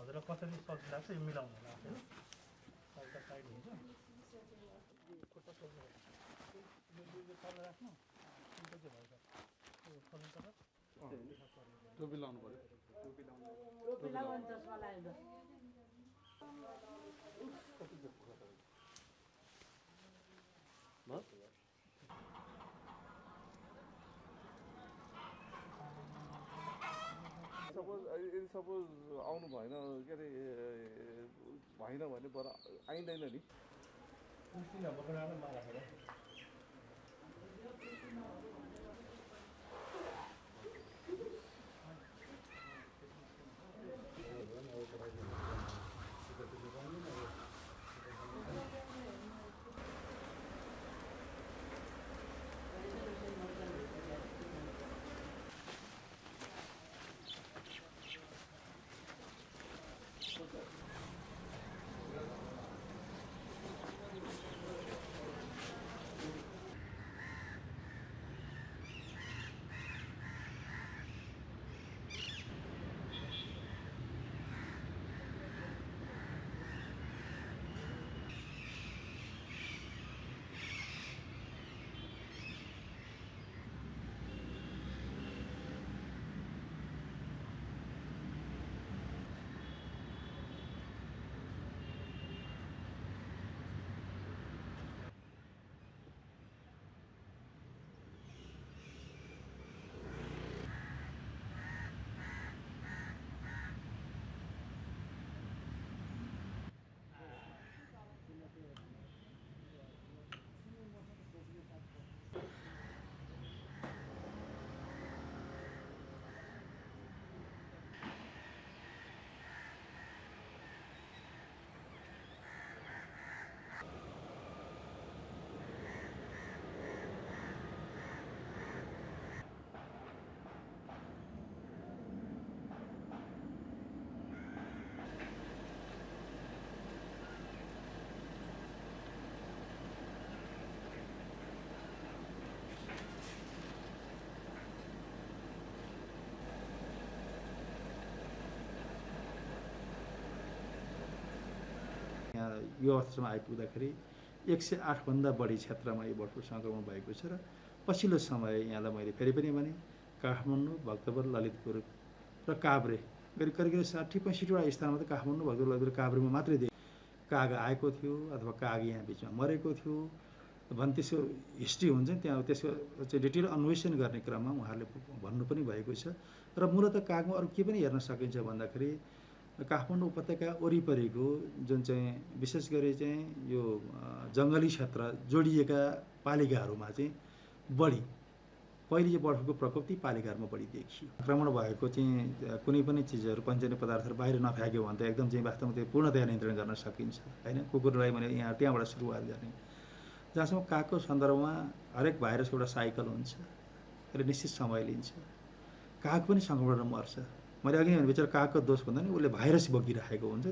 हजुरलाई कसरी सजिलो लाग्छ यो मिलाउनु होला आफै साइडमा साइड हुन्छ यो खुट्टा सोध्नु यो तल राख्नु त्यो चाहिँ भयो त यो खोल्नु त टोपी लाउनु पर्यो टोपी लगाउनु चस्मा लगाएर सपोज आउनु भएन के अरे भएन भने बरु आइँदैन नि यहाँ यो अवस्थामा आइपुग्दाखेरि 108 भन्दा बढी क्षेत्रमा यो बर्डफ्लू सङ्क्रमण भएको छ र पछिल्लो समय यहाँलाई मैले फेरि पनि भने काठमाडौँ, भक्तपुर, ललितपुर र काभ्रे करिब करिब 60-65वटा स्थानमा त काठमाडौँ, भक्तपुर, ललितपुर, काभ्रेमा मात्रै काग आएको थियो अथवा काग यहाँ बिचमा मरेको थियो भने त्यसको हिस्ट्री हुन्छ त्यहाँ त्यसको चाहिँ डिटेल अन्वेषण गर्ने क्रममा उहाँहरूले भन्नु पनि भएको छ र मूलतः कागमा अरू के पनि हेर्न सकिन्छ भन्दाखेरि काठमाडौँ उपत्यका वरिपरिको जुन चाहिँ विशेष गरी चाहिँ यो जङ्गली क्षेत्र जोडिएका पालिकाहरूमा चाहिँ बढी पहिले चाहिँ बर्डफ्लूको प्रकोप ती पालिकाहरूमा बढी देखियो। आक्रमण भएको चाहिँ कुनै पनि चिजहरू पञ्चनीय पदार्थहरू बाहिर नफ्याँक्यो भने त एकदम चाहिँ वास्तवमा त्यो पूर्णतया नियन्त्रण गर्न सकिन्छ होइन। कुकुरलाई भने यहाँ त्यहाँबाट सुरुवात गर्ने जहाँसम्म कागको सन्दर्भमा हरेक भाइरसको एउटा साइकल हुन्छ र निश्चित समय लिन्छ। काग पनि सङ्क्रमणबाट मर्छ। मैले अघि भने बिचरा कागको दोष भन्दा नि उसले भाइरस बोकिराखेको हुन्छ